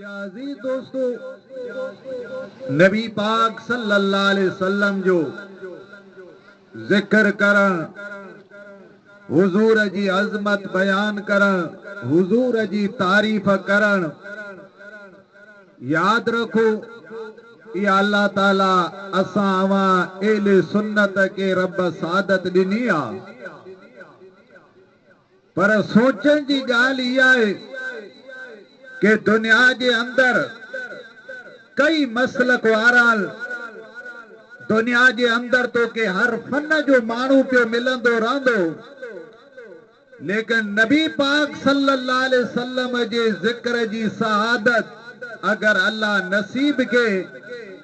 अजीज दोस्तों, नबी पाक सल्लल्लाहु अलैहि वसल्लम जो जिक्र करण, हुजूर जी अज़मत बयान करण, हुजूर जी तारीफ़ करण, याद रखो या अल्लाह ताला असां अवां एले सुन्नत के रब सादत ॾिनी आहे। पर सोचण जी ॻाल्हि इहा आहे कि दुनिया के अंदर कई मसलक वारा, दुनिया के अंदर तो के हर फन जो मानू पे मिलंदो रहंदो, लेकिन नबी पाक सल्लल्लाहु अलैहि वसल्लम जे जिक्र जी सआदत अगर अल्लाह नसीब के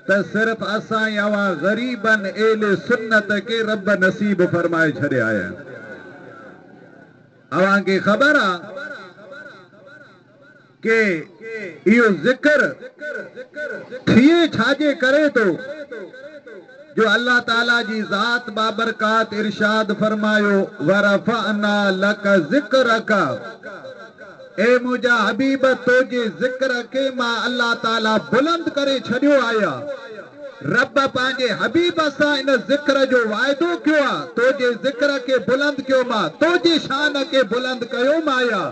तो सिर्फ असां अवां गरीबन एले सुन्नत के रब नसीब फरमाए छड़े आया। अवां के खबर आ के यो जिक्र थिए छाजे करे तो जो अल्लाह ताला जी जात बाबरकात इरशाद फरमायो वरफअना लक जिक्रक, ए मुझा हबीब तोजे जिक्र के मां अल्लाह ताला बुलंद करे छड़ियो आया। रब पांजे हबीब सां इन जिक्र जो वायदो क्यों आ, तोजे जिक्र के बुलंद क्यों मां, तोजे शान के बुलंद कयो माया।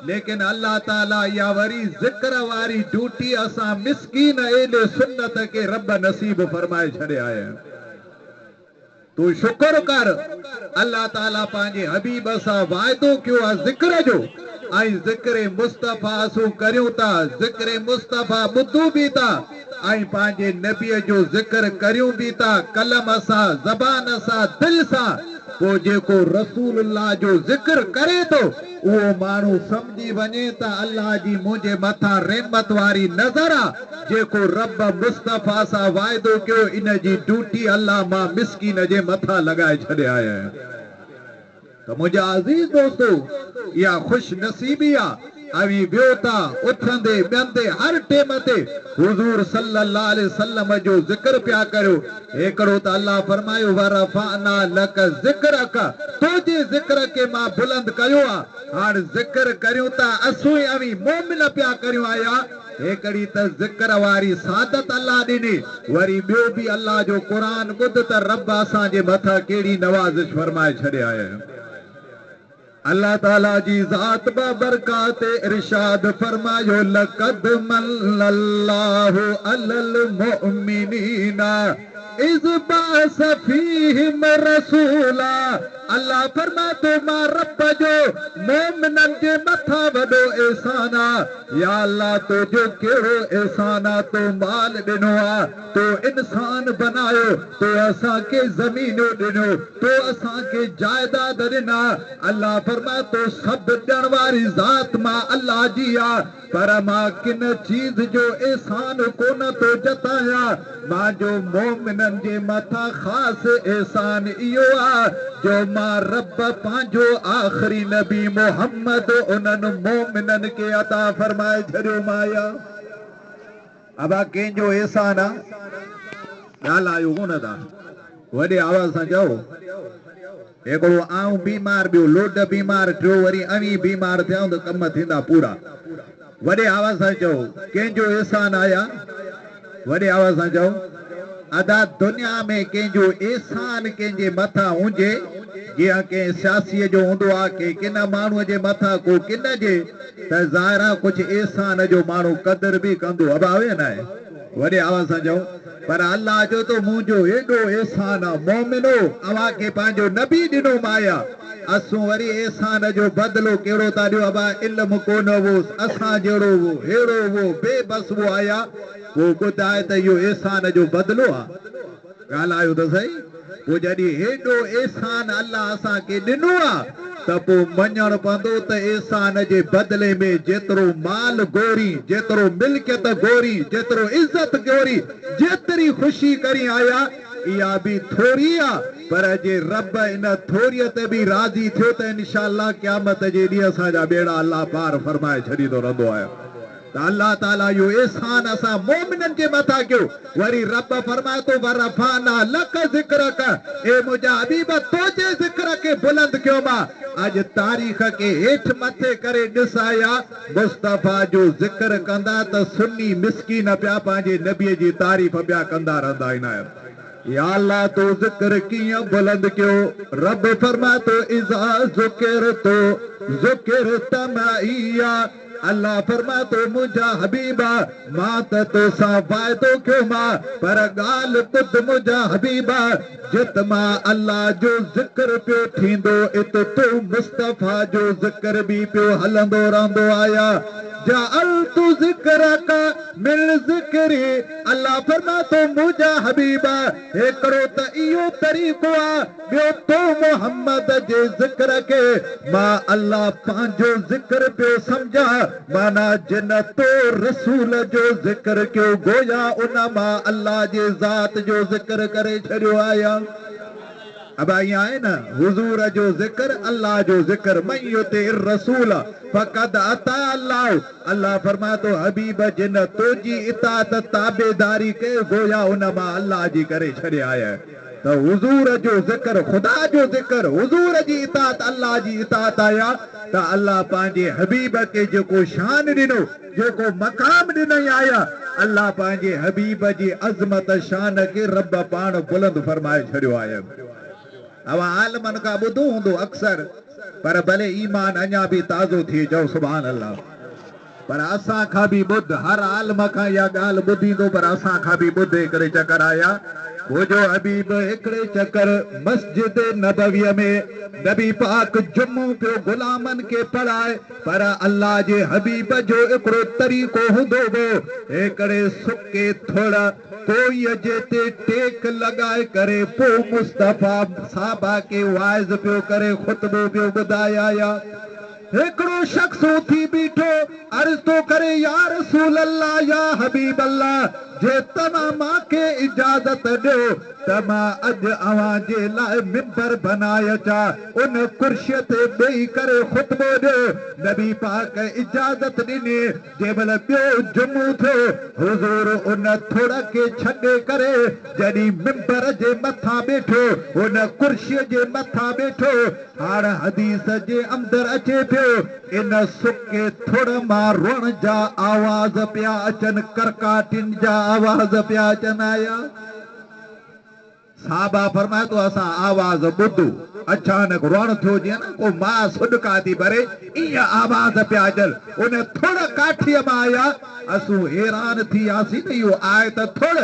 लेकिन अल्लाह ताला या वरी जिक्र वारी ड्यूटी असा मिस्कीन एले सुन्नत के रब नसीब फरमाए छड़े आया। तू शुक्र कर, अल्लाह ताला पांजे हबीब सा वायदो क्यों आ जिक्र जो, आई जिक्र मुस्तफा सु करियो ता, जिक्र मुस्तफा बुद्धू भी ता, आई पांजे नबी जो जिक्र करियो भी ता, कलम सा, जबान सा, दिल सा। वो जेको रसूलुल्लाह जो जिक्र करे तो वो मानू समझी वने ता अल्लाह जी मुझे मथा रहमत वारी नजर आ। जेको रब मुस्तफा सा वायदो क्यों इन जी ड्यूटी अल्लाह मां मिस्कीन जे मथा लगाए छड़े आया है। तो मुझे अजीज दोस्तों, या खुश नसीबी आ अवी ब्योता उठंदे बेंदे हर टेम ते हुजूर सल्लल्लाहु अलैहि वसल्लम जो जिक्र पिया करो। एकड़ो त अल्लाह फरमायो वरफअना लक जिक्रक, तोजे जिक्र के मां बुलंद कयो आ। हां जिक्र करियो ता असु अवी मोमिन पिया करियो आया। एकड़ी त जिक्र वारी सादत अल्लाह ॾिनी, वरी ॿियो बि अल्लाह जो क़ुरान ॿुध त रब असां जे मथा केड़ी नवाज़िश फरमाए छड़े आया। अल्लाह ताला जी जात बाबरकात इरशाद फरमायो लक़द मल्लल्लाहु अलल मुमिनीना इज़ बाअस फीहिम रसूला। अल्लाह फरमातो मां रब जो मोमिनन जे मथा वॾो एहसान आ। या अल्लाह तो जो केड़ो एहसान आ, तो माल ॾिनो आ, तो इंसान बनायो, तो असां के ज़मीनूं ॾिनो, तो असां के जायदाद ॾिना। अल्लाह फरमातो सब ॾियण वारी ज़ात मां अल्लाह जी आ, पर मां किन चीज जो एहसान कोन तो जताया। मां जो मोमिनन जे मथा खास एहसान इहो आ जो मां रब पांजो आखिरी नबी मोहम्मद उन्हनि मोमिनन के अता फरमाए छड़ियो माया। अब कंहिंजो एहसान आ, ॻाल्हायो कोन था, वॾे आवाज़ सां चओ। हिकिड़ो आऊं बीमार, ॿियो लोड बीमार, टियों वरी अवी बीमार थिया त कम थींदा पूरा। वॾे आवाज़ सां चओ कंहिंजो एहसान आया, वॾे आवाज़ सां चओ। अदा दुनिया में कंहिंजो एहसान कंहिंजे मथा हुजे, जीअं कंहिं सियासीअ जो हूंदो आहे कि किन माण्हूअ जे मथा को किन जे, त ज़ाहिर आहे कुझु एहसान जो माण्हू क़दुरु बि कंदो। अब आवे न आहे, वॾे आवाज़ सां चओ। पर अल्लाह जो तो मुंहिंजो एॾो एहसान आहे, मोमिनो अव्हां खे पंहिंजो नबी ॾिनो माया। असू वरी एहसान जो बदिलो कहिड़ो था ॾियो, अबा इल्म कोन हो, असां जहिड़ो हो, हेड़ो हो, बेबस वो आया, वो ॿुधाए त इहो एहसान जो बदिलो आहे। ॻाल्हायो त सही। पोइ जॾहिं हेॾो एहसान अल्लाह असांखे ॾिनो आहे त पोइ मञणु पवंदो त एहसान जे बदिले में जेतिरो माल गोरी, जेतिरो मिल्कियत गोरी, जेतिरो इज़त गोरी, जेतिरी ख़ुशी करी आया, इहा बि थोरी आहे। पर जे रब इन थोरीअ ते बि राज़ी थियो त इंशाअल्लाह क़यामत जे ॾींहुं असांजा बेड़ा अल्लाह पार फरमाए छॾींदो रहंदो आहे। अल्लाह ताला यो एहसान असा मोमिनन के मथा क्यों वरी रब फरमाए तो वरफाना लक जिक्रक ए मुजा हबीब तोजे जिक्र के बुलंद क्यों मा आज तारीख के हेठ मथे करे दिसाया मुस्तफा जो जिक्र कंदा त सुन्नी मिस्कीन प्या पांजे नबी जी तारीफ प्या कंदा रहंदा आहिन या अल्लाह तो जिक्र किया बुलंद क्यों रब फरमा तो इज़ा ज़ुकिर तो ज़ुकिर तमैया अल्लाह फरमा तो मुझा हबीबा मात तो सा वायदो क्यों मां पर गाल खुद मुझा हबीबा जित मां अल्लाह जो जिक्र पियो थींदो इत तो मुस्तफा जो जिक्र भी पियो हलंदो रहंदो आया जाअल तू जिक्र का मिल जिक्री अल्लाह फरमा तो मुझा हबीबा एकड़ो त इयो तरीक़ो आ बियो तो मोहम्मद जे जिक्र के मां अल्लाह पांजो जिक्र पियो समझा माना जिन तो रसूल जो जिक्र क्यों गोया उन मां अल्लाह जे ज़ात जो जिक्र करे छड़ियो आया अब यहाँ है ना हुजूर जो जिक्र अल्लाह जो जिक्र मन युति रसूल फकद अता अल्लाह अल्लाह फरमा तो हबीब जिन तोजी इताअत ताबेदारी के गोया उन मां अल्लाह जी करे छड़े आया तो हुजूर जो जिक्र खुदा जो जिक्र हुजूर जी इताअत अल्लाह जी इताअत आया तो अल्लाह पांजे हबीब के जो को शान दिनो जो को मकाम दिन आया अल्लाह पांजे हबीब जी अजमत शान के रब पान बुलंद फरमाए छड़ियो आया अब आलमन का बुधो होंदो अक्सर पर भले ईमान अञा भी ताज़ो थी जाओ सुभान अल्लाह पर असा खा भी बुध हर आलम का या गाल बुधींदो पर असा खा भी बुधे करे चक्कर आया वो जो हबीब एकड़े चक्कर मस्जिद नबवी में नबी पाक जुम्मो पे गुलामन के पढ़ाए पर अल्लाह जे हबीब जो एकड़ो तरीको हुंदो वो एकड़े सुके थोड़ा कोई जेते टेक लगाए करे पो मुस्तफा साहबा के वाइज पियो करे खुतबो पियो बुधाया या एकड़ो शख्स थी बीठो अर्ज तो करे या रसूल अल्लाह या हबीब अल्लाह जे तमा मां के इजाजत दो तमा अज अवां जे लाए मिंबर बनाया चा उन कुर्सी ते बेही करे खुतबो दो नबी पाक इजाजत दिने जेमल बियो जुम्मो थो हुजूर उन थोड़ा के छडे करे जडी मिंबर जे मथा बैठो उन कुर्सी जे मथा बैठो हाण हदीस जे अंदर अचे पियो इन सुके थोड़ मां रोण जा आवाज पिया अचन करकाटिन जा आवाज पिया अचन आया साहबा फरमाए तो असा आवाज बुधू अचानक रोण थियो जी ना को मां सुडका थी भरे इया आवाज पिया अचन उन थोड़ा काठी मां आया असू हैरान थी आसी न यो आए त थोड़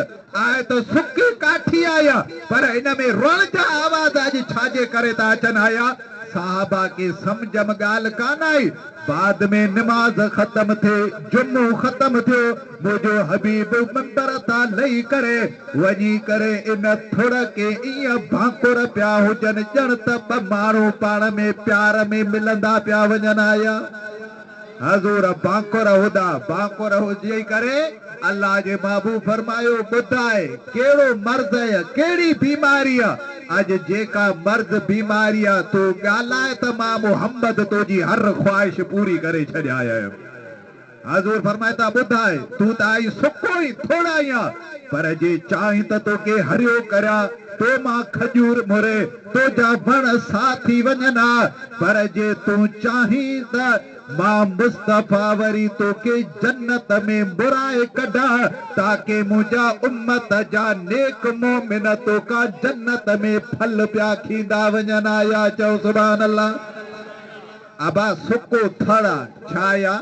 आए तो सुकी काठी आया पर इन में रोण जा आवाज आज छाजे करे ता अचन आया साहबा के समझम गाल कान आई बाद में नमाज खत्म थे जुम्मो खत्म थियो मुझो हबीब मंबर ता लई करे वनी करे इन थोड़ा के इया भाकुर प्या हुजन जन त ब मारो पाण में प्यार में मिलंदा प्या वजन आया हजूर बांकुर हुदा बांकुर हुजे करे अल्लाह जे महबूब फरमायो बुधाए केड़ो मर्ज है केड़ी बीमारी आज जेका मर्ज बीमारी तो गालाए त मां मोहम्मद तो जी हर ख्वाहिश पूरी करे छड़िया है हजूर फरमाता बुधाए तू त आई सुको ही थोड़ा या पर जे चाहि त तो के हरियो करया तो मां खजूर मुरे तो जा बण साथी वञना पर जे तू चाही त मां मुस्तफा वरी तो के जन्नत में बुराए कढा ताकि मुझा उम्मत जा नेक मोमिन तो का जन्नत में फल प्या खींदा वञन आया चओ सुभान अल्लाह अबा सुको थड़ा छाया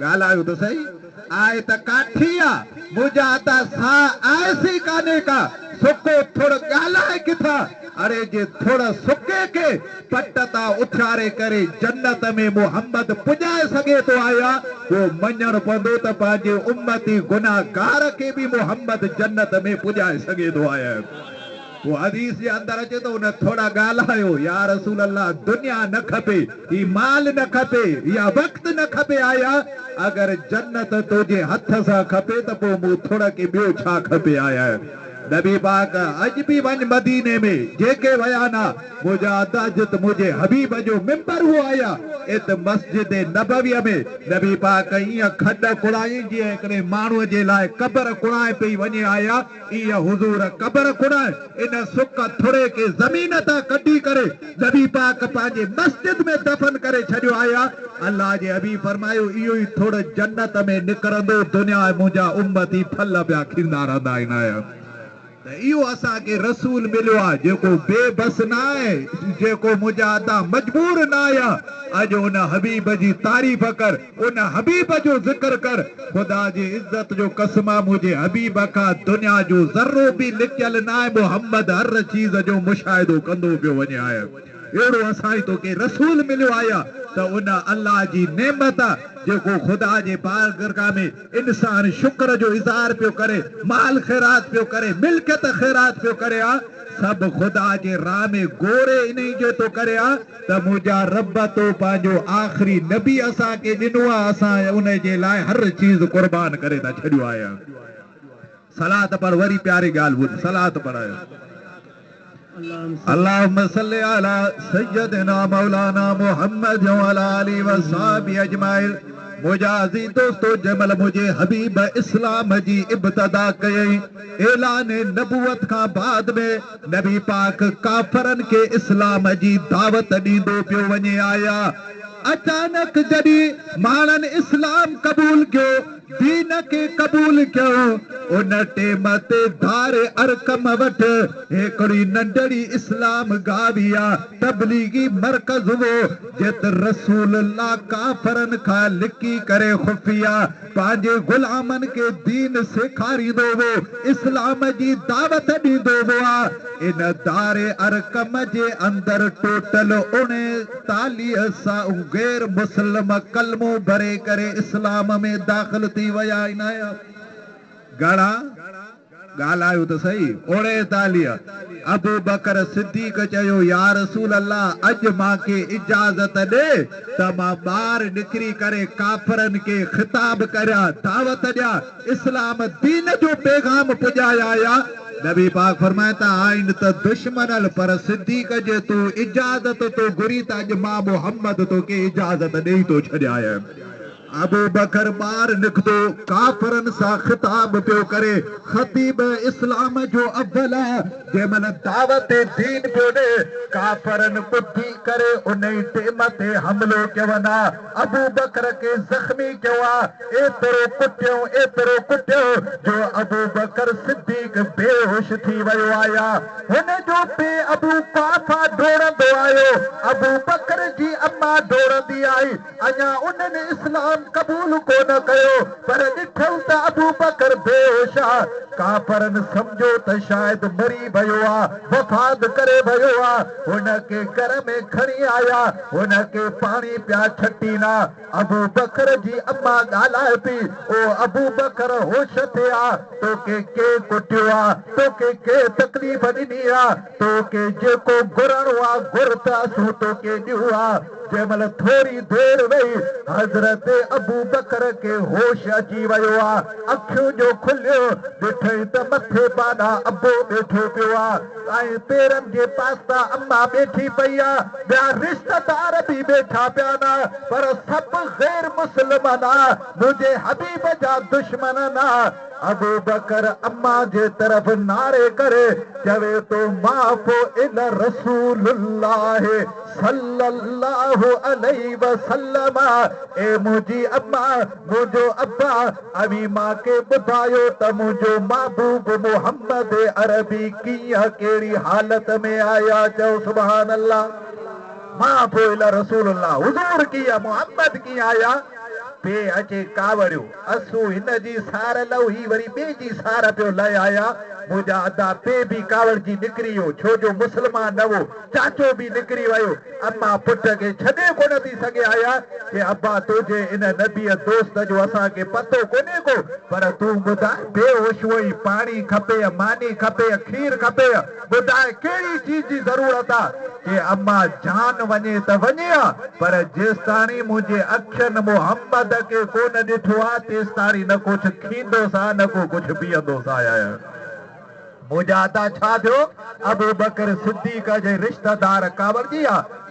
गालायो तो सही आए त काठिया मुझा त सा ऐसी काने का सुको थोड़ा गालाए किथा अरे जे थोड़ा सुके के पटता उथारे करे जन्नत में मोहम्मद पुजाए सके तो आया वो मञण पवंदो त पंहिंजे उम्मती गुनाहगार के भी मोहम्मद जन्नत में पुजाए सके तो आया वो हदीस जे अंदर अचे तो उन थोड़ा गालायो या रसूल अल्लाह दुनिया न खपे ही माल न खपे या वक्त न खपे आया अगर जन्नत तुझे हथ सा खपे तो पो मु थोड़ा के बियो छा खपे आया नबी पाक अज भी वन मदीने में जेके वया ना मुझा ताजत मुझे हबीब जो मिंबर वो आया इत मस्जिद नबविया में नबी पाक इं खड कुड़ाई जी एकड़े मानू जे लाए कबर कुड़ाए पे वने आया इ हुजूर कबर कुड़ाए इन सुक थोड़े के जमीन ता कटी करे नबी पाक पांजे मस्जिद में दफन करे छड़ियो आया अल्लाह जे हबीब फरमायो इयो ही थोड़े जन्नत में निकरंदो दुनिया मुझा उम्मती फल पिया खिंदा रहंदा आया इो असा के रसूल मिलो आ जेको बेबस ना है जेको मुजादा मजबूर ना आया अज उन हबीब जी तारीफ कर उन हबीब जो जिक्र कर खुदा जी इज्जत जो कसमा मुझे हबीब का दुनिया जो जर्रो भी लिखल ना है मोहम्मद हर चीज जो मुशाहिदो कंदो पियो वने आया एड़ो असाई तो के रसूल मिलो आया तो उन अल्लाह जी नेमत जेको खुदा जे बारगाह में इंसान शुक्र जो इज़हार पियो करे माल खैरात पियो करे मिल्कियत खैरात पियो करे सब खुदा जे राह में गोरे इन्हीं जो तो करे त मुझा रब तो पांजो आखिरी नबी असा के दिनो असा उन जे लाए हर चीज कुर्बान करे ता छड़ियो आया सलात पर वरी प्यारी गाल बुध सलात पढ़ायो अल्लाहुम्मा सल्ली अला सय्यदिना मौलाना मुहम्मद व अला आलिहि व सहाबी अजमाइन मुजाजी दोस्तों जमल मुझे हबीब इस्लाम जी इब्तदा कई ऐलान नबूवत का बाद में नबी पाक काफरन के इस्लाम जी दावत दींदो पियो वने आया अचानक जड़ी मानन इस्लाम कबूल क्यों दीन के कबूल क्यों उन टेम ते धारे अरकम वठ एकड़ी नंढड़ी इस्लाम गाविया तबलीगी मरकज वो जित रसूलुल्लाह काफरन खा लिकी करे खुफिया पांजे गुलामन के दीन सेखारी दो वो इस्लाम जी दावत दींदो वो इन धारे अरकम जे अंदर टोटल 39 सा गैर मुस्लिम कलमो भरे करे इस्लाम में दाखिल थी वया इनाया गाड़ा गालायो तो सही 39 अबू बकर सिद्दीक चयो या रसूल अल्लाह अज मां के इजाजत दे त मां बाहर निकरी करे काफरन के खिताब करया दावत दिया इस्लाम दीन जो पैगाम पुजाया आया नबी पाक फरमाता आइन त दुश्मनल पर सिद्दीक जे तू इजाजत तो गुरी त अज मां मोहम्मद तो के इजाजत दे तो छड़ाया अबू बकर बार निकतो काफरन सा खिताब पियो करे खतीब इस्लाम जो अव्वला जे मन दावत दीन पियो दे काफरन पुठी करे उन्हीं टेम ते हमलो कवना अबू बकर के जख्मी कवा एतरो कुटियो जो अबू बकर सिद्दीक बेहोश थी वयो आया हुन जो पे अबू काफा दौड़ंदो आयो अबू बकर जी अम्मा दौड़ंदी आई अञा उन्हनि इस्लाम कबूल को न कयो पर ॾिठो त अबू बकर बेहोश काफरन समझो त शायद मरी भयो वफात करे भयो हुन के घर में खणी आया हुन के पानी पिया छटीना अबू बकर जी अम्मा ॻाल्हाए पई ओ अबू बकर होश थिया तोखे के कुटियो तोखे के तकलीफ़ ॾिनी तोखे जेको घुरणो घुर त असूं तोखे ॾियो जंहिंमहिल थोरी देर वही हज़रत अबू बकर के होश अची वियो अखियूं जो खुलियो ॾिठई त मथे पाॾा अबो वेठो पियो ऐं पेरनि जे पासा अम्मा वेठी पई ॿिया रिश्तेदार बि वेठा पिया न पर सभु गैर मुस्लिमान मुंहिंजे हबीब जा दुश्मन न अबू बकर अम्मा जे तरफ नारे करे चवे तो माफ़ो इल रसूलुल्लाह सल्लल्लाहु अलैहि वसल्लम ए मुंहिंजी अम्मा मुंहिंजो अब्बा अवी मां के ॿुधायो त मुंहिंजो महबूब मोहम्मद अरबी कीअं कहिड़ी हालत में आया चओ सुभान अल्लाह माफ़ो इल रसूलुल्लाह हुज़ूर कीअं मोहम्मद कीअं आया पे अचे कावड़ियो असू हिन जी सार लऊ ही वरी ॿिए जी सार पियो लय आया मुंहिंजा अदा पे बि कावड़ जी निकिरी वियो छो जो मुस्लमान न हो चाचो बि निकिरी वियो अम्मा पुट खे छॾे कोन थी सघे आया कि अब्बा तुंहिंजे इन नबीअ दोस्त जो असांखे पतो कोन्हे को पर तूं ॿुधाए बेहोश हुई पाणी खपे मानी खपे खीर खपे ॿुधाए कहिड़ी चीज जी ज़रूरत आहे कि अम्मा जान वञे त वञे पर जेसिताणी मुंहिंजे अखियुनि मोहम्मद के कोन ॾिठो आहे तेसिताणी न कुझु खींदोसि न को कुझु पीअंदोसि आया मुजादा छा थियो अबू बकर सिद्दीक जे रिश्तेदार कावड़जी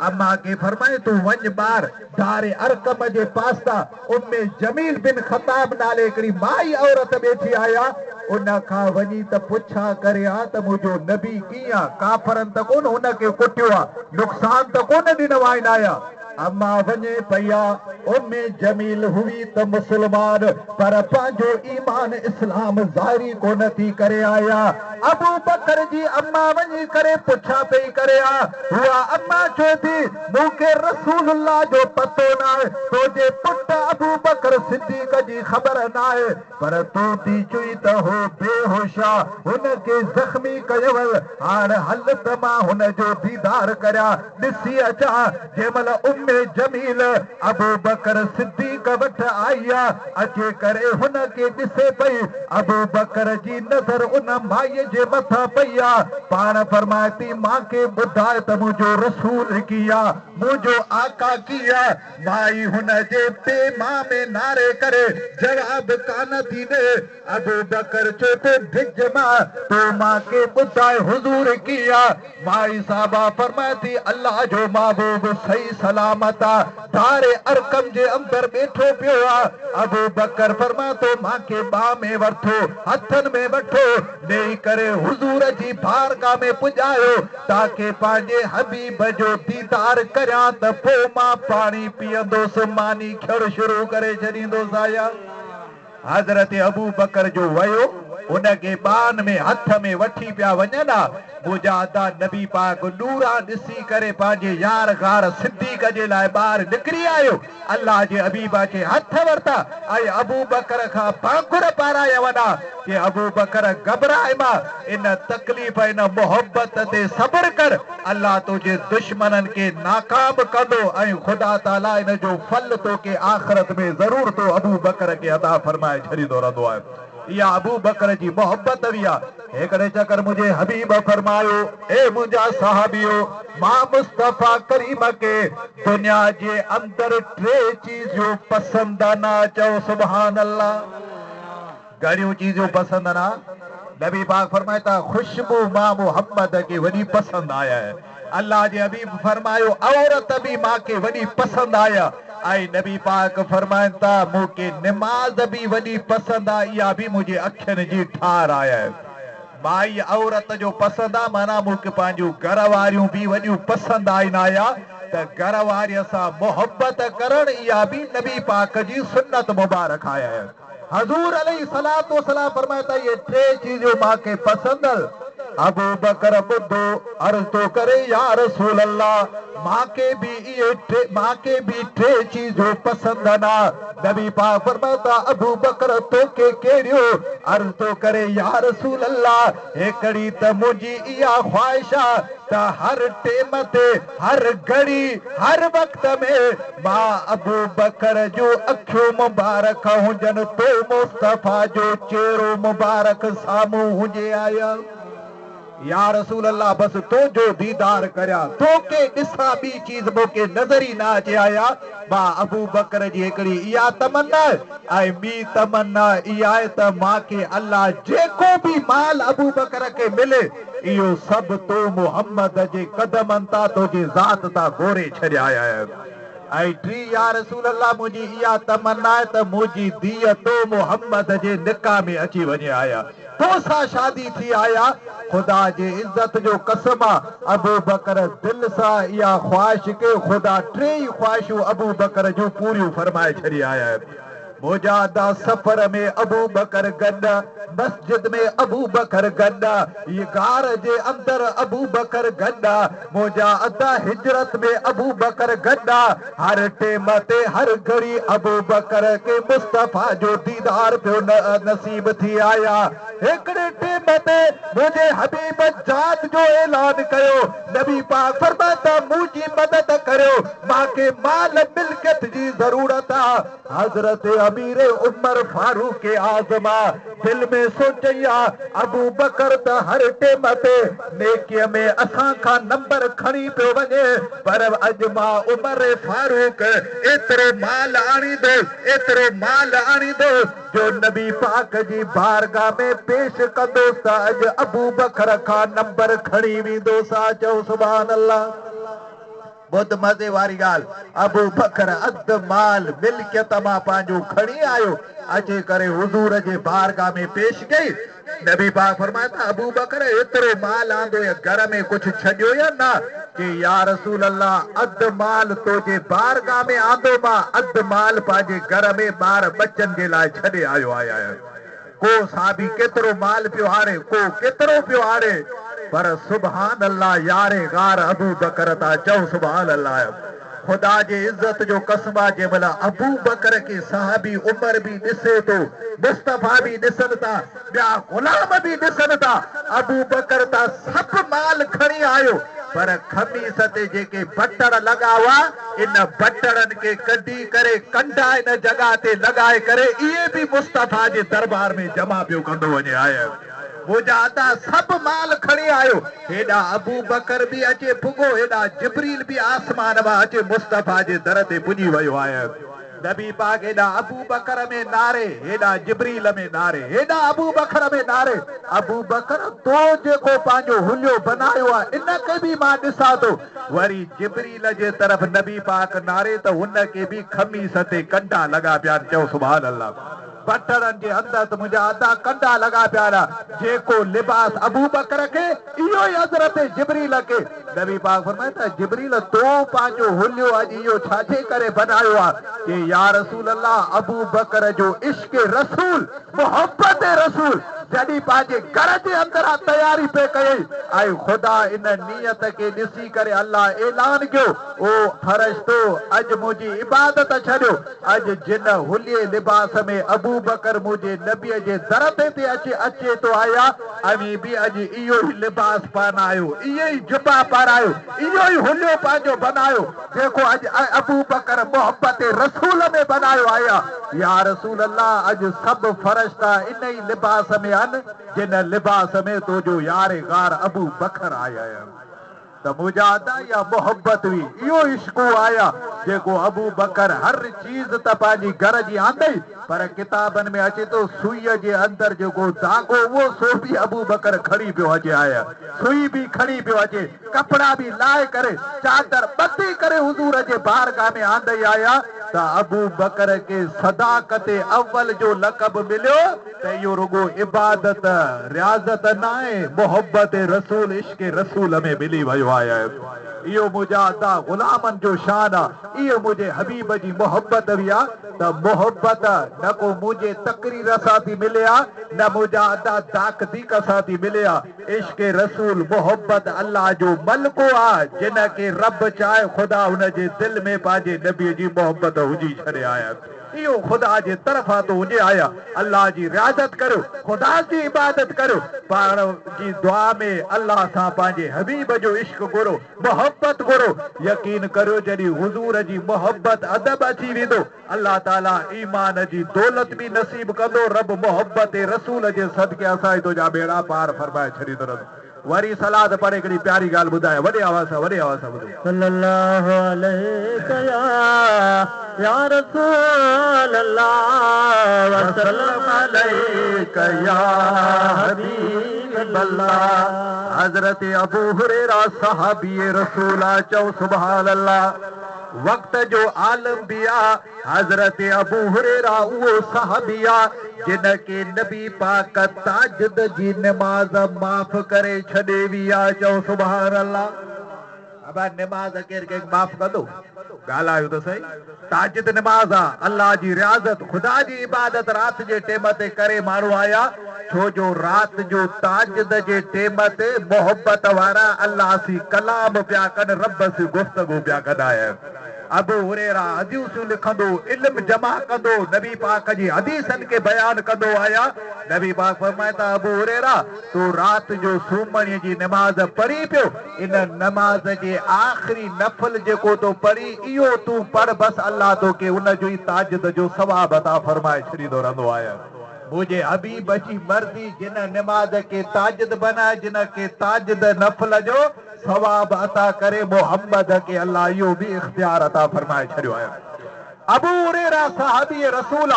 अम्मा के फरमाए तू वञ ॿार दारे अरकम जे पासा उम्मे जमील बिन खताब नाले हिकिड़ी माई औरत वेठी आया उन खां वञी त पुछा करे आ त मुंहिंजो नबी कीअं काफरनि त कोन हुनखे कुटियो आहे नुक़सान त कोन ॾिनो आहिनि आया अम्मा वञे पया उम्मे जमील हुई त मुसलमान पर पंहिंजो ईमान इस्लाम ज़ाहिरी कोन थी करे आया अबू बकर जी अम्मा वञी करे पुछा पई करे हुआ अम्मा चवे थी मूंखे रसूलुल्लाह जो पतो न आहे तुंहिंजे पुट अबू बकर सिद्दीक जी ख़बर न आहे पर तूं थी चई त हो बेहोश आहे हुनखे ज़ख़्मी कयो हाणे हल त मां हुनजो दीदार करियां ॾिसी अचां जंहिं महिल जमील अबू बकर सिद्दीक वट आई अचे करे हुनखे ॾिसे पई अबू बकर जी नज़र उन माईअ जे मथां पई पाण फरमाए थी मांखे ॿुधाए त मुंहिंजो रसूल कीअं मुंहिंजो आका कीअं माई हुनजे पेमा में नारे करे जवाब कान थी ॾे अबू बकर चए थो ढिज मां तूं मांखे ॿुधाए हुज़ूर कीअं माई साहबा फरमाए थी अल्लाह जो महबूब सही सलामत दारे अरकम जे अंदर बैठो पियो अबू बकर फरमा तो मांखे बाह में वठो हथन में वठो ॾेई करे हुजूर जी बारगाह में पुॼायो ताकि पंहिंजे हबीब जो दीदार करियां त पोइ मां पाणी पीअंदुसि मानी खियणु शुरू करे छॾींदुसि आया हज़रत अबू बकर जो वयो उनखे बान में हथ में वठी पिया वञनि मुजादा नबी पाक नूरा ॾिसी करे पंहिंजे यार गार सिद्दीक जे लाइ ॿाहिरि निकिरी आयो अल्लाह जे हबीबा खे हथ वरिता ऐं अबू बकर खां पांखुर पाराया वञा कि अबू बकर घबराए मां इन तकलीफ़ इन मोहब्बत ते सब्र कर अल्लाह तुंहिंजे दुश्मननि खे नाकाम कंदो ऐं ख़ुदा ताला इन जो फल तोखे आख़िरत में ज़रूर तो अबू बकर खे अता फरमाए छॾींदो रहंदो आहे या अबू बकर जी मोहब्बत भी एकड़े चकर मुझे हबीब फरमायो ए मुझा सहाबियो मां मुस्तफा करीम के दुनिया जे अंदर टे चीजों पसंद ना चओ सुभान अल्लाह घणियूं चीजों पसंद ना नबी पाक फरमाता खुशबू मां मोहम्मद की वडी पसंद आया है अल्लाह जे हबीब फरमायो औरत भी मां के वडी पसंद आया आई नबी पाक फरमाइनि था मूंखे निमाज़ भी वडी पसंद आई या भी मुझे अखियुनि जी ठार आया है माई औरत जो पसंद आ माना मूंखे पंहिंजूं घर वारियूं भी वडियूं पसंद आइन आया त घर वारीअ सां मोहब्बत करण इहा भी नबी पाक जी सुन्नत मुबारक आया है हजूर अलैहि सलातो सलाम फरमाता ये टे चीजों मां के पसंद अबू बकर बुद्धो अर्ज तो करे या रसूल अल्लाह मां के भी टे चीजों पसंद ना नबी पाक फरमाता अबू बकर तो के केड़ियो अर्ज तो करे या रसूल अल्लाह एकड़ी त मुंजी इया ख्वाहिश त हर टेम ते हर घड़ी हर वक्त में मां अबू बकर जो अखियों मुबारक हुजन तो मुस्तफा जो चेहरो मुबारक सामू हुजे आया या रसूल अल्लाह बस तो जो दीदार करया तो के दिसा बी चीज मोके नजर ही ना अचे आया मां अबू बकर जी एकड़ी इया तमन्ना आई बी तमन्ना इया त मां के अल्लाह जेको भी माल अबू बकर के मिले इयो सब तो मोहम्मद जे कदमन ता तो जी जात ता गोरे छड़या है आई टी या रसूल अल्लाह मुझी इया तमन्ना त मुझी दिय तो मोहम्मद जे निकाह में अची वने आया तो सा शादी थी आया खुदा जे इज्जत जो कसम अबू बकर दिल सा या ख्वाहिश के खुदा टे ख्वाहिशूं अबू बकर जो पूरी फरमाए छड़ी आया है मुजादा सफर में अबू बकर गड्डा मस्जिद में अबू बकर गड्डा ये गार जे अंदर अबू बकर गड्डा मुजादा हिजरत में अबू बकर गड्डा हर टेम ते हर घड़ी अबू बकर के मुस्तफा जो दीदार पे नसीब थी आया एकड़े टेम ते मुझे हबीब जात जो ऐलान कयो नबी पाक फरमाता मुझी मदद करो मां के माल मिल्कियत जी जरूरत हजरत अमीर उमर फारूक आजमा दिल में सोचिया अबू बकर त हर टेम ते नेकीअ में असां खां नंबर खणी पियो वञे पर अॼु मां उमर फारूक एतिरो माल आणींदो जो नबी पाक जी बारगाह में पेश कंदोसि त अॼु अबू बकर खां नंबर खणी वेंदोसि चओ सुभान अल्लाह बहुत मज़े वारी ॻाल्हि अबू बकर अधु माल मिल्कियत मां पंहिंजो खणी आयो अचे करे हुज़ूर जे बारगाह में पेश कई नबी पाक फरमाए था अबू बकर एतिरो माल आंदो घर में कुछ छॾियो या न कि या रसूल अल्लाह अधु माल तुंहिंजे बारगाह में आंदो मां अधु माल पंहिंजे घर में ॿार बच्चनि जे लाइ छॾे आयो आहियां को साबी केतिरो माल पियो हारे को केतिरो पियो हारे पर सुभान अल्लाह यारे गार अबू बकर था चओ सुभान अल्लाह खुदा जे इज्जत जो कसम आहे जंहिं महिल अबू बकर के साहबी उमर भी ॾिसे थो मुस्तफा भी ॾिसनि था ॿिया गुलाम भी ॾिसनि था अबू बकर था सभु माल खणी आयो पर खमीस ते जेके बटण लॻा हुआ इन बटणनि खे कढी करे कंडा इन जॻह ते लॻाए करे इहे भी मुस्तफा जे दरबार में जमा पियो कंदो वञे आया मुजादा सब माल खणी आयो हेॾा अबू बकर भी अचे पुगो हेॾा जिब्रील भी आसमान मां अचे मुस्तफा जे दर ते पुॼी वियो आहे नबी पाक हेॾा अबू बकर में नारे हेॾा जिब्रील में नारे हेॾा अबू बकर में नारे अबू बकर तो जेको पंहिंजो हुलियो बनायो आहे इनखे भी मां ॾिसां थो वरी जिब्रील जे तरफ़ नबी पाक नारे त हुनखे भी खमीस ते कंडा लॻा पिया चओ सुभान अल्लाह बटणनि जे अंदर त मुंहिंजा अदा कंडा लॻा पिया जेको लिबास अबू बकर खे इहो ई हज़रत जिब्रील खे नबी पाक फरमाए त जिब्रील तो पंहिंजो हुलियो अॼु इहो छाजे करे बनायो आहे कि या रसूल अल्लाह अबू बकर जो इश्क रसूल मोहब्बत रसूल जॾहिं पंहिंजे घर जे अंदरां तयारी पे कयई ऐं ख़ुदा इन नियत खे ॾिसी करे अल्लाह ऐलान कयो ओ फ़रिश्तो अॼु मुंहिंजी इबादत छॾियो अॼु जिन हुलिये लिबास में अबू बकर मुझे नबी जे दर ते अचे तो आया अवी भी अॼु इहो ई लिबास पानायो इहो ई जुबा पारायो इहो ई हुलियो पंहिंजो बनायो जेको अॼु अबू बकर मोहब्बत रसूल में बनायो आया या रसूल अल्लाह अॼु सभु फरिश्ता इन ई लिबास में आहिनि जिन लिबास में तुंहिंजो यारे गार अबू बकर आया त मुजादा या मोहब्बत हुई इहो इश्क आया जेको अबू बकर हर चीज त पंहिंजी घर जी आंदई पर किताबनि में अचे थो सुईअ जे अंदर जेको धागो उहो सो बि अबू बकर खणी पियो अचे आया सुई भी खणी पियो अचे कपड़ा भी लाए करे चादर ॿधी करे हुज़ूर जे बारगाह में आंदई आया त अबू बकर के सदाकत अव्वल जो लक़ब मिलियो त इहो रुगो इबादत रियाज़त न आहे मोहब्बत रसूल इश्क रसूल में मिली वियो आया इहो मुंहिंजा गुलामनि जो शान आहे इहो मुंहिंजे हबीब जी मोहब्बत बि आहे त मोहब्बत न को मुंहिंजे तकरीर सां थी मिले आहे न मुंहिंजा अदा ताक़दीक सां थी मिले आहे इश्क रसूल मोहब्बत अल्लाह जो मलको आहे जिन खे रब चाहे ख़ुदा हुन जे दिल में पंहिंजे नबीअ जी मोहब्बत हुजी छॾे आया इहो ख़ुदा जे तरफ़ां तो हुजे आया अल्लाह जी रियाज़त करो ख़ुदा जी इबादत करो पाण जी दुआ में अल्लाह सां पंहिंजे हबीब जो इश्क घुरो मोहब्बत घुरो यकीन करो जॾहिं हुज़ूर जी मोहब्बत अदब अची वेंदो अल्लाह ताला ईमान जी दौलत भी नसीब कंदो रब मोहब्बत रसूल जे सदके असां तुंहिंजा बेड़ा पार फरमाए छॾींदो रहंदो वरी सलाद पढ़े हिकिड़ी प्यारी ॻाल्हि ॿुधाए वॾे आवाज़ सां ॿुधो सल्लल्लाहु अलैहि या रसूल अल्लाह व सल्लम अलैका या हबीब अल्लाह हजरत अबू हुरैरा सहाबी रसूल चओ सुभान अल्लाह वक्त जो आलम भी आ हजरत अबू हुरैरा उहो सहाबी आ जिन के नबी पाक ताजिद जी नमाज माफ़ करे छॾे वी आ चओ सुभान अल्लाह अब नमाज केर के माफ़ कंदो ॻाल्हायो त सही ताजिद नमाज आ अल्लाह जी रियाज़त ख़ुदा जी इबादत रात जे टेम ते करे माण्हू आया छो जो रात जो ताजिद जे टेम ते मोहब्बत वारा अल्लाह सी कलाम पिया कनि रब सी गुफ्तगू पिया कंदा आहिनि अबू हुरैरा हदीसूं लिखंदो इल्म जमा कंदो नबी पाक जी हदीसनि के बयान कंदो आया नबी पाक फरमाए था अबू हुरैरा तू रात जो सुम्हणीअ जी नमाज पढ़ी पियो इन नमाज जे आख़िरी नफ़ल जेको तो पढ़ी इहो तू पढ़ बस अल्लाह तोखे उन जो ई ताजिद जो सवाब अता फरमाए छॾींदो रहंदो आया मुझे हबीब जी मर्जी जिन नमाज के ताजिद बनाए जिन के ताजिद नफल जो सवाब अता करे मोहम्मद के अल्लाह यो भी इख्तियार अता फरमाए छड़ियो है। अबू हुरैरा सहाबी रसूल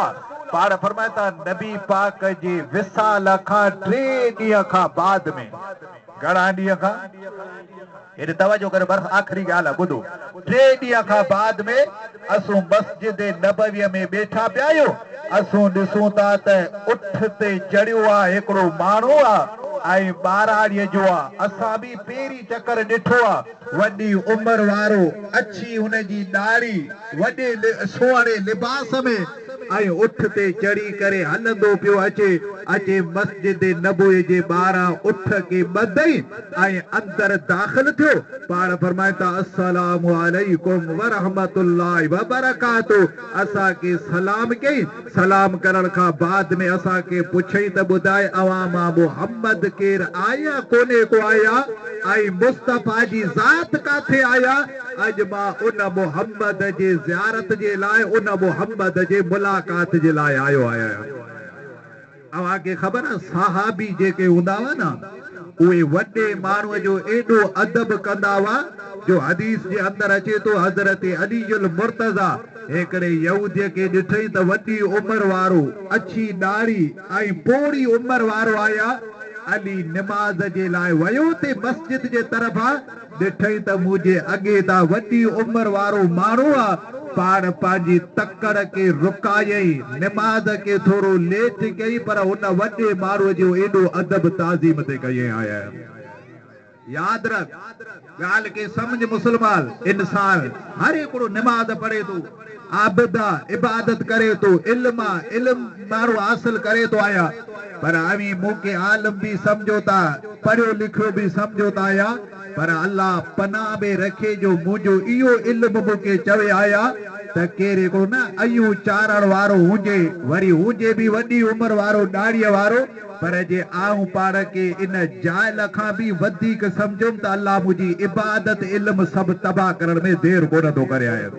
पाण फरमाता नबी पाक जी विसाल खां 3 ॾींहं खां बाद में घणा ॾींहं खां हेॾे तवजो करे बस आखिरी ॻाल्हि आहे ॿुधो 3 ॾींहं खां बाद में असू मस्जिद नबवीअ में वेठा पिया आहियूं असू ॾिसूं था त उठ ते चढ़ियो आहे हिकिड़ो माण्हू आहे ऐं ॿारहाड़ीअ जो आहे असां बि पहिरीं चकर ॾिठो आहे वॾी उमिरि वारो अछी हुनजी ॾाढ़ी वॾे सुहिणे लिबास में ऐं उठ ते चढ़ी करे हलंदो पियो अचे मस्जिद नबवी जे ॿाहिरां उठ खे ॿधई ऐं अंदर दाख़िल थियो पाण फरमाए था अस्सलामु अलैकुम व रहमतुल्लाहि व बरकातहू असांखे सलाम कई सलाम करण खां बाद में असांखे पुछई त ॿुधाए अवां मां मुहम्मद केर आया कोने को आया ऐं मुस्तफा जी ज़ात काथे आया अॼु मां उन मुहम्मद जे ज़ियारत जे लाइ उन मुहम्मद जे मुलाकात जे लाइ आयो आहियां। अव्हांखे ख़बर आहे सहाबी जेके हूंदा हुआ न उहे वॾे माण्हूअ जो एॾो अदब कंदा हुआ जो हदीस जे अंदरि अचे थो हज़रत अलीउल मुर्तज़ा हिकिड़े यहूदीअ खे ॾिठई त वॾी उमिरि वारो अछी ॾाढ़ी ऐं पोड़ी उमिरि वारो आया अली नमाज जे लाइ वियो ते मस्जिद जे तरफ़ां ॾिठई त मुंहिंजे अॻे तां वॾी उमिरि वारो माण्हू आहे पाण पंहिंजी तकड़ के रुकायई नमाज के थोरो लेट कई पर उन वॾे माण्हूअ जो एॾो अदब ताज़ीम ते कई आया। याद रख ॻाल्हि के समझ मुसलमान इंसान हर हिकिड़ो नमाज पढ़े थो आबिदा इबादत करे थो इल्म माण्हू हासिल करे थो आया पर अवी मूंखे आलम भी समझो था पढ़ियो लिखियो भी समझो था आया पर अल्लाह पनाह में रखे जो मुंहिंजो इहो इल्म मूंखे चवे आया त केरे को न अयूं चारण वारो हुजे वरी हुजे भी वॾी उमिरि वारो ॾाढ़ीअ वारो पर जे आऊं पाण के इन जाइल खां भी वधीक समझुमि त अल्लाह मुंहिंजी इबादत इल्म सभु तबाह करण में देर कोन थो करे आयो।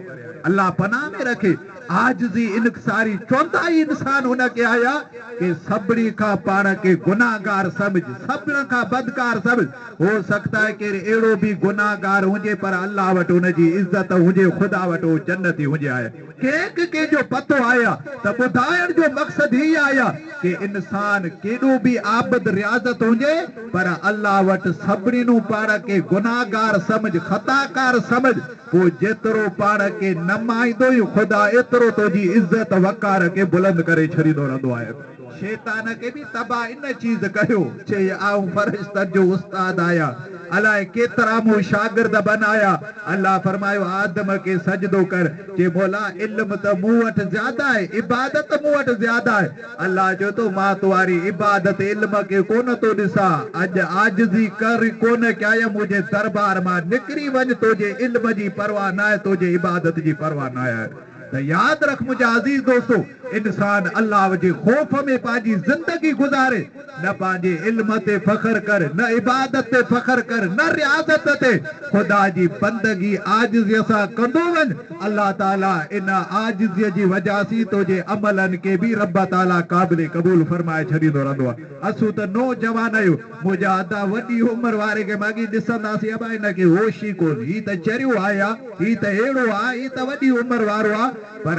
अल्लाह पनाह में रखे आजिज़ी इनसारी चवंदा ई इंसान हुनखे आया कि सभिनी खां पाण के गुनाहगार समझ सभिनी खां बदकार समझ हो सकता है कि अहिड़ो भी गुनाहगार हुजे पर अल्लाह वटि हुनजी इज़त हुजे खुदा वटि जन्नती हुजे आया के जो पतो आया त ॿुधाइण जो मक़सद ही आया कि इंसान केॾो भी आबिद रियाज़त हुजे पर अल्लाह वटि सभिनी पाण के गुनाहगार समझ खताकार समझ पोइ जेतिरो पाण के नमाईंदो खुदा एतिरो तुंहिंजी इज़त वकार के बुलंद करे छॾींदो रहंदो आहे। शैतान के भी तबाह इन चीज कयो चई आऊं फरिश्तनि जो उस्ताद आया अलाए केतिरा मूं शागिर्द बनाया अल्लाह फरमायो आदम के सजदो कर जे मौला इल्म त मूं वटि ज्यादा है इबादत मूं वटि ज्यादा है अल्लाह जो तो मां तुम्हारी इबादत इल्म के कोन तो ॾिसां अॼु आजिज़ी कर कोन कया मुंहिंजे दरबार मां निकिरी वञ तुंहिंजे इल्म जी परवाह न आहे तुंहिंजे इबादत जी परवाह न आहे। तो याद रख मुझे अजीज दोस्तों इंसान अल्लाह के खौफ में पाजी जिंदगी गुजारे न पाजे इल्म ते फखर कर न इबादत ते फखर कर न रियाजत ते खुदा जी बंदगी आजिज़ी सा कंदो वन अल्लाह ताला इन आजिज़ी जी वजह सी तुझे अमलन के भी रब ताला काबिल कबूल फरमाए छड़ींदो रहंदो असु त नौजवान आयो मुझा अदा वडी उम्र वारे के मागी दिसंदासी अब इन के होश ही कोन ही त चरियो आया ही त एड़ो आ ही त वडी उम्र वारो आ पर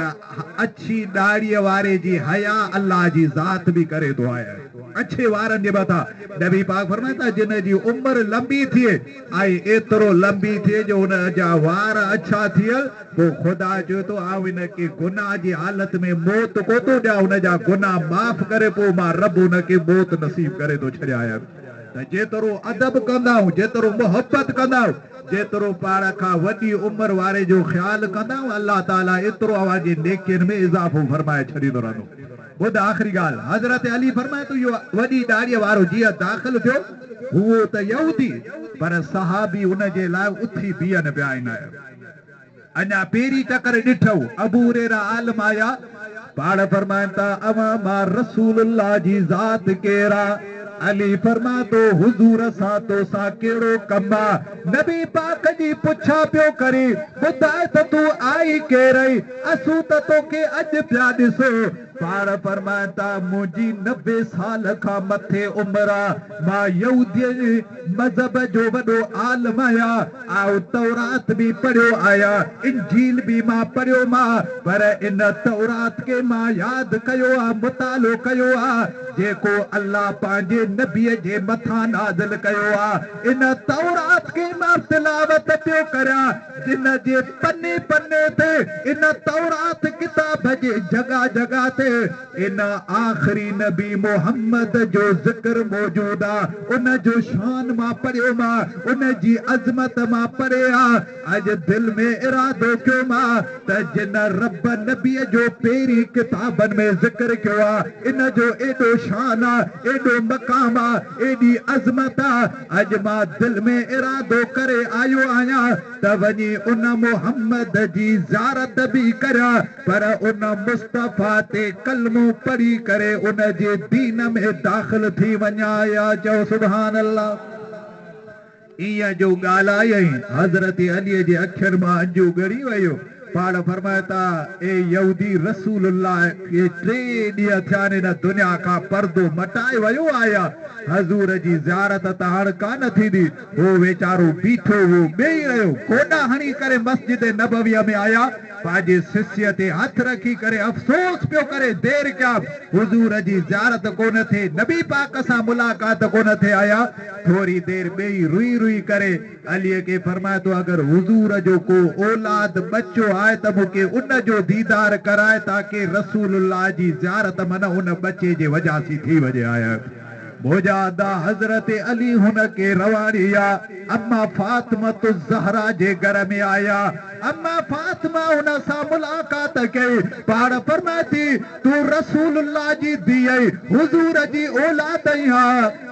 अच्छी दाढ़ी वारे जी हया अल्लाह जी जात भी करे तो आया अच्छे वारन जे बता नबी पाक फरमाता जिन जी उम्र लंबी थिए आई एतरो लंबी थिए जो उन जा वार अच्छा थियल वो खुदा जो तो आव इन के गुनाह जी हालत में मौत को तो जा उन जा गुनाह माफ करे पो मां रब उन के मौत नसीब करे तो छड़िया आया जेतरो अदब कंदा जेतरो मोहब्बत कंदा जेतरो पाण खां वॾी उम्र वारे जो ख्याल कंदा अल्लाह ताला एतरो अवाजी नेकियन में इजाफो फरमाए छॾींदो रहंदो। ॿुध आख़िरी ॻाल्हि हज़रत अली फरमाए तो इहो वॾी दाढ़ीअ वारो जीअं दाख़िल थियो हुओ त यहूदी पर सहाबी उन जे लाइ उथी बीहनि पिया आहिनि अञा पहिरीं चकर ॾिठो अबू हुरैरा आलम आया पाण फरमाइनि था अवां मां रसूलुल्लाह जी ज़ात केरा अली फरमा तो हुजूर सा तो सा केड़ो कमा नबी पाक जी पुछा पियो करे बुधाए त तू आई के रही असू त तोखे अज पिया ॾिसो पाण फरमाता मुंहिंजी 90 साल खां मथे उमिरि मां यहूदी मज़हब जो वॾो आलिम आहियां ऐं तौरात बि पढ़ियो आहियां इंजील बि मां पढ़ियो मां पर इन तौरात खे मां यादि कयो आहे मुतालो कयो आहे जेको अल्लाह पंहिंजे नबीअ जे मथां नाज़िल कयो आहे इन तौरात खे मां तिलावत पियो करियां जिन जे पन्ने पन्ने ते इन तौरात किताब जे जगह जगह ते इन आखिरी नबी मोहम्मद जो ज़िक्र मौजूद आहे उन जो शान मां पढ़ियो मां उन जी अज़मत मां पढ़िया अॼु दिलि में इरादो कयो मां त जिन रब नबीअ जो पहिरीं किताबनि में ज़िक्र कयो आहे इन जो एॾो शान आहे एॾो मक़ाम आहे एॾी अज़मत आहे अॼु मां दिलि में इरादो करे आयो आहियां त वञी उन मोहम्मद जी ज़ियारत बि करियां पर उन मुस्तफ़ा ते कलमो पढ़ी करे उन जे दीन में दाख़िल थी वञा या चओ सुभान अल्लाह इया जो ॻाल्हि आई हज़रत अली जे अखर मां अंजू ॻड़ी वियो पाण फरमाता ए यहूदी रसूलुल्लाह के 3 ॾींहं थिया आहिनि इन दुनिया खां पर्दो मटाए वियो आया हज़ूर जी ज़ियारत त हाणे कान थींदी हो वीचारो बीठो हो ॿेई रहियो गोॾा हणी करे मस्जिद नबवीअ में आया पंहिंजे शिष्य ते हथ रखी करे अफ़सोस पियो करे देरि कया हुज़ूर जी ज़ियारत कोन थिए नबी पाक सां मुलाक़ात कोन थिए आया थोरी देरि ॿेई रुई रुई करे अलीअ खे फरमाए थो अगरि हुज़ूर जो को औलाद बच्चो आहे त मूंखे उन जो दीदार कराए ताकि रसूलुल्लाह जी ज़ियारत मन उन बच्चे जे वजह सां थी वञे आया मोजादा हज़रत अली हुन के रवानिया अम्मा फातिमा तो ज़हरा जे घर में आया अम्मा फातिमा उन सां मुलाक़ात कई पाण फरमाए थी तू रसूलुल्लाह जी धीअ हुज़ूर जी औलाद आहीं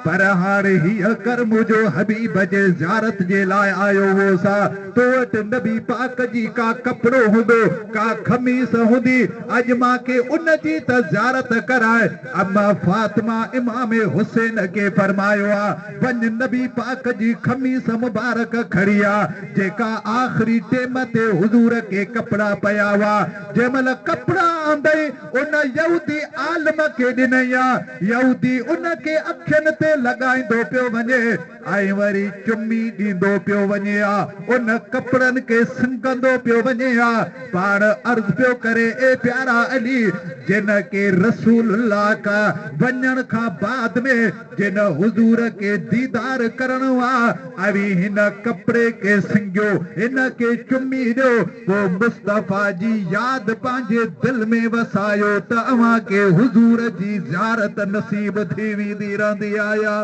पर हाणे हीअ कर मुंहिंजो हबीब जे ज़ियारत जे लाइ आयो हो सा तो वटि नबी पाक जी का कपिड़ो हूंदो का खमीस हूंदी अॼु मांखे उन जी त ज़ियारत कराए अम्मा फातिमा इमाम हुसैन के फरमायो आहे वञ नबी पाक जी खमीस मुबारक खड़ी आहे जेका आख़िरी टेम ते हुज़ूर के कपिड़ा पया हुआ जंहिंमहिल कपिड़ा आंदई उन यहूदी आलिम खे ॾिनई आहे यहूदी उन खे अखियुनि ते लॻाईंदो पियो वञे ऐं वरी चुमी ॾींदो पियो वञे आहे उन कपिड़नि खे सिंगंदो पियो वञे आहे पाण अर्ज़ पियो करे ए प्यारा अली जिन के रसूलुल्लाह का वञण खां बाद में जिन हुज़ूर के दीदार करणो आहे अवी हिन कपिड़े के सिंगियो हिन के चुमी ॾियो पोइ मुस्तफ़ा जी यादि पंहिंजे दिलि में वसायो त अव्हां खे हुज़ूर जी ज़ियारत नसीब थी वेंदी रहंदी आया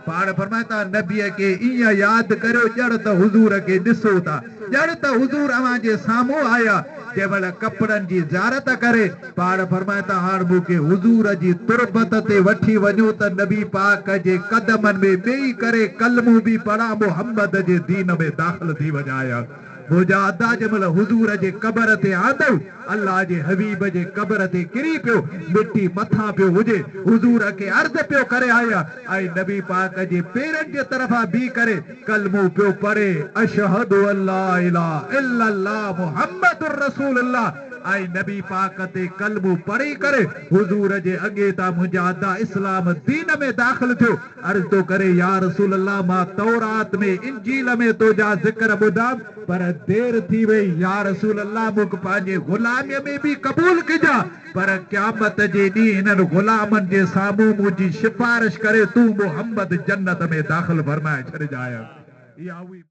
पाण फरमाता नबीअ खे ईअं यादि करियो ॼण त हुज़ूर खे ॾिसो था ॼण त हुज़ूर अव्हां जे साम्हूं आया जंहिंमहिल कपिड़नि जी ज़ियारत करे पाण फरमाता हाणे मूंखे हुज़ूर जी तुरबत ते वठी वञो त नबी पाक जे कदमनि में वेही करे कलमो बि पढ़ा मोहम्मद जे दीन में दाख़िल थी वञाया मुजादा जंहिंमहिल हुज़ूर जे क़बर ते आंदो अल्लाह जे हबीब जे क़बर ते किरी पियो मिटी मथां पियो हुजे हुज़ूर खे अर्ज़ पियो करे आया ऐं नबी पाक जे पेरनि जे तरफ़ां बीह करे कलमो पियो पढ़े अशहदु अल्ला इलाहा इल्लल्लाह मुहम्मदुर रसूलुल्लाह ऐं नबी पाक ते कलमो पढ़ी करे हुज़ूर जे अॻे तां मुजादा इस्लाम दीन में दाख़िल थियो अर्ज़ तो करे या रसूल अल्लाह मां तौरात में इंजील में तुंहिंजा ज़िक्र ॿुधा पर देरि थी वई या रसूल अल्लाह मूंखे पंहिंजे ग़ुलामीअ में बि क़बूल कजां पर क़यामत जे ॾींहुं हिननि ग़ुलामनि जे साम्हूं मुंहिंजी सिफारिश करे तूं मोहम्मद जन्नत में दाख़िल फरमाए छॾिजांइ